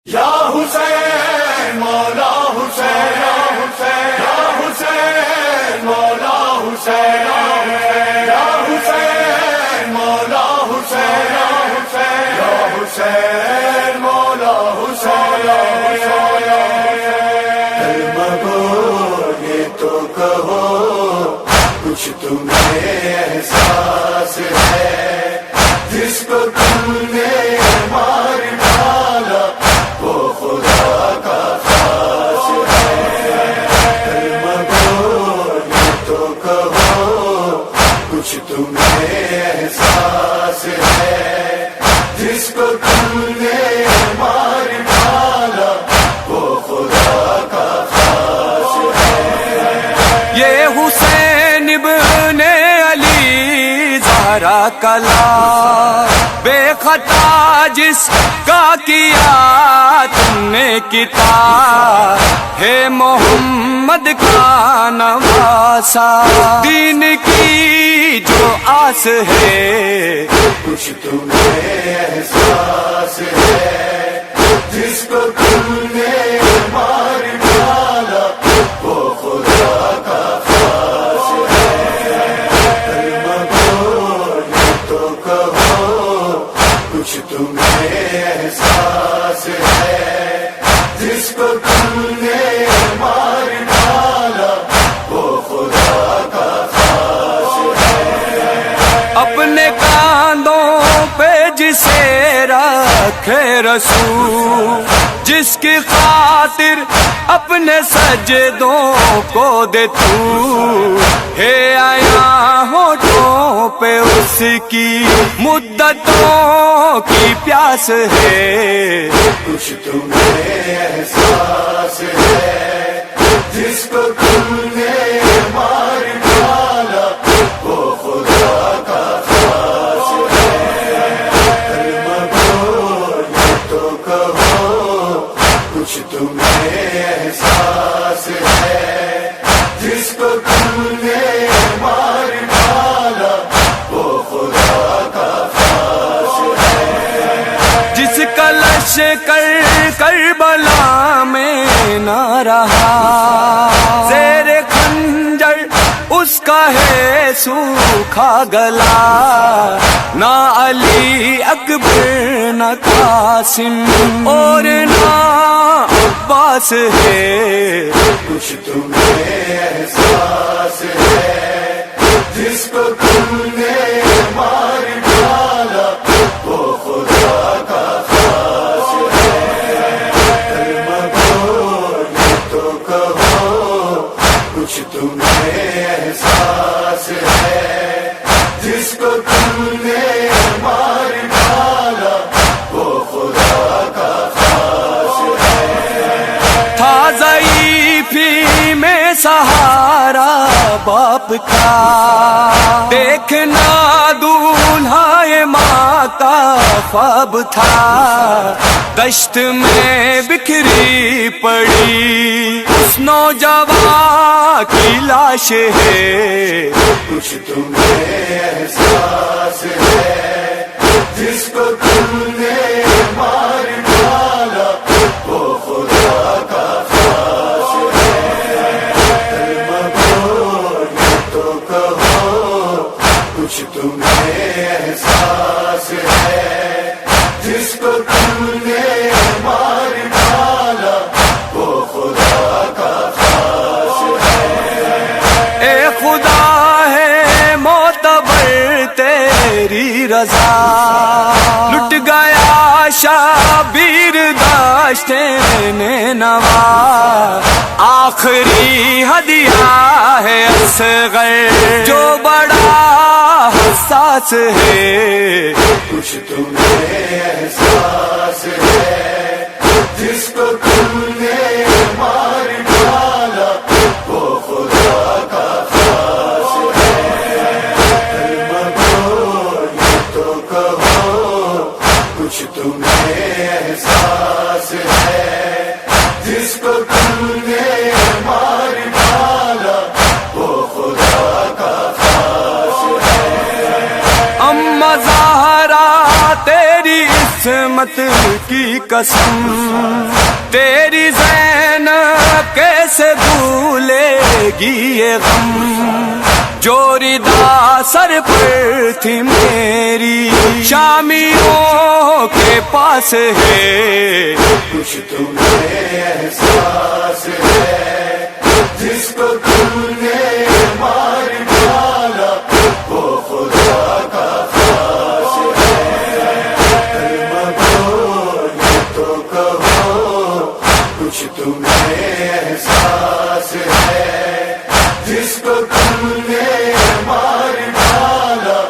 یا حسین مولا حسین یا حسین مولا حسین یا حسین مولا حسین یا حسین مولا حسین کلمہ گو یہ تو کہو کچھ تمہیں احساس ہے جس کو تم نے مار ڈالا وہ خدا کا خاص ہے کلمہ گو یہ تو کہو کچھ تمہیں احساس ہے جس کو تم نے مار ڈالا وہ خدا کا خاص ہے یہ حسین ابن علی زہرا کلا بے خطا جس کا کیا تم نے کتاب ہے محمد کا نواسا دین کی جو آس ہے کچھ تمہیں احساس ہے جس کو تم نے مار ڈالا وہ خدا کا خاص ہے کلمہ گو یہ تو کہو کچھ تمہیں احساس ہے جس کو تم نے مار ڈالا وہ خدا کا خاص ہے اپنے کاندھوں پہ جسے رکھے رسول جس کی خاطر اپنے سجدوں کو دے تو ہے آیا ہونٹوں پہ اس کی مدتوں کی پیاس ہے کچھ تمہیں احساس ہے جس کو تم نے مار ڈالا وہ خدا کا خاص ہے کلمہ گو یہ تو کہو کچھ تمہیں احساس ہے جس کو تم نے مار ڈالا وہ خدا کا خاص ہے جس کا لشکر کربلا میں نہ رہا زیر خنجر اس کا ہے سوکھا گلا نہ علی اکبر نہ قاسم اور نہ عباس ہے کچھ تمہیں احساس ہے جس کو تم نے مار ڈالا وہ خدا کا خاص ہے کلمہ گو یہ تو کہو کچھ تمہیں احساس ہے جس کو تم نے مار ڈالا وہ خدا کا خاص ہے تھا ضعیفی میں سہارا باپ کا دیکھنا دولہا ماں کا خواب تھا دشت میں بکھری پڑی اس نوجوان کی لاش ہے کچھ تمہیں احساس ہے جس کو تم نے مار ڈالا وہ خدا کا خاص ہے کلمہ گو یہ تو کہو کچھ تمہیں احساس ہے جس کو تم نے مار ڈالا وہ خدا کا خاص ہے اے خدا ہے معتبر تیری رضا لٹ گیا شبیر داشتے نے نوا آخری ہدیہ ہے اصغر جو بڑا حساس ہے کچھ تمہیں احساس ہے جس کو تم نے مار ڈالا وہ خدا کا خاص ہے کلمہ گو یہ تو کہو کچھ تمہیں احساس ہے جس کو تم نے مار ڈالا وہ خدا کا خاص ہے اما زہرا تیری عصمت کی قسم تیری زینب کیسے بھولے گی یہ غم جو ردا سر پر تھی میری شامیوں کے پاس ہے کچھ تمہیں احساس ہے جس کو تم نے مار ڈالا وہ خدا کا خاص ہے کلمہ بول تو کہو کچھ تمہیں احساس ہے جس کو تم نے مار ڈالا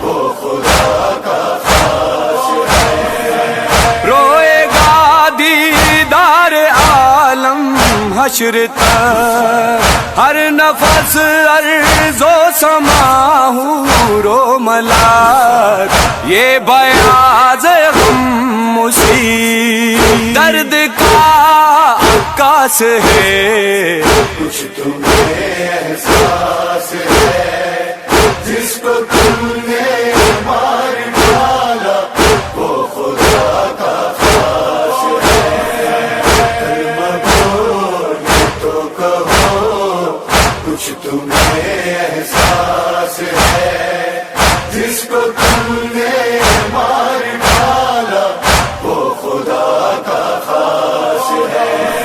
وہ خدا کا خاص ہے روئے گا دیدار عالم حشر تک ہر نفس ارض و سما حور و ملک یہ بیاض غم اسی درد کا عکاس ہے کچھ تمہیں احساس ہے جس کو تم نے مار ڈالا وہ خدا کا خاص ہے کلمہ بول تو کہو کچھ تمہیں احساس ہے جس کو تم نے مار ڈالا وہ خدا کا خاص ہے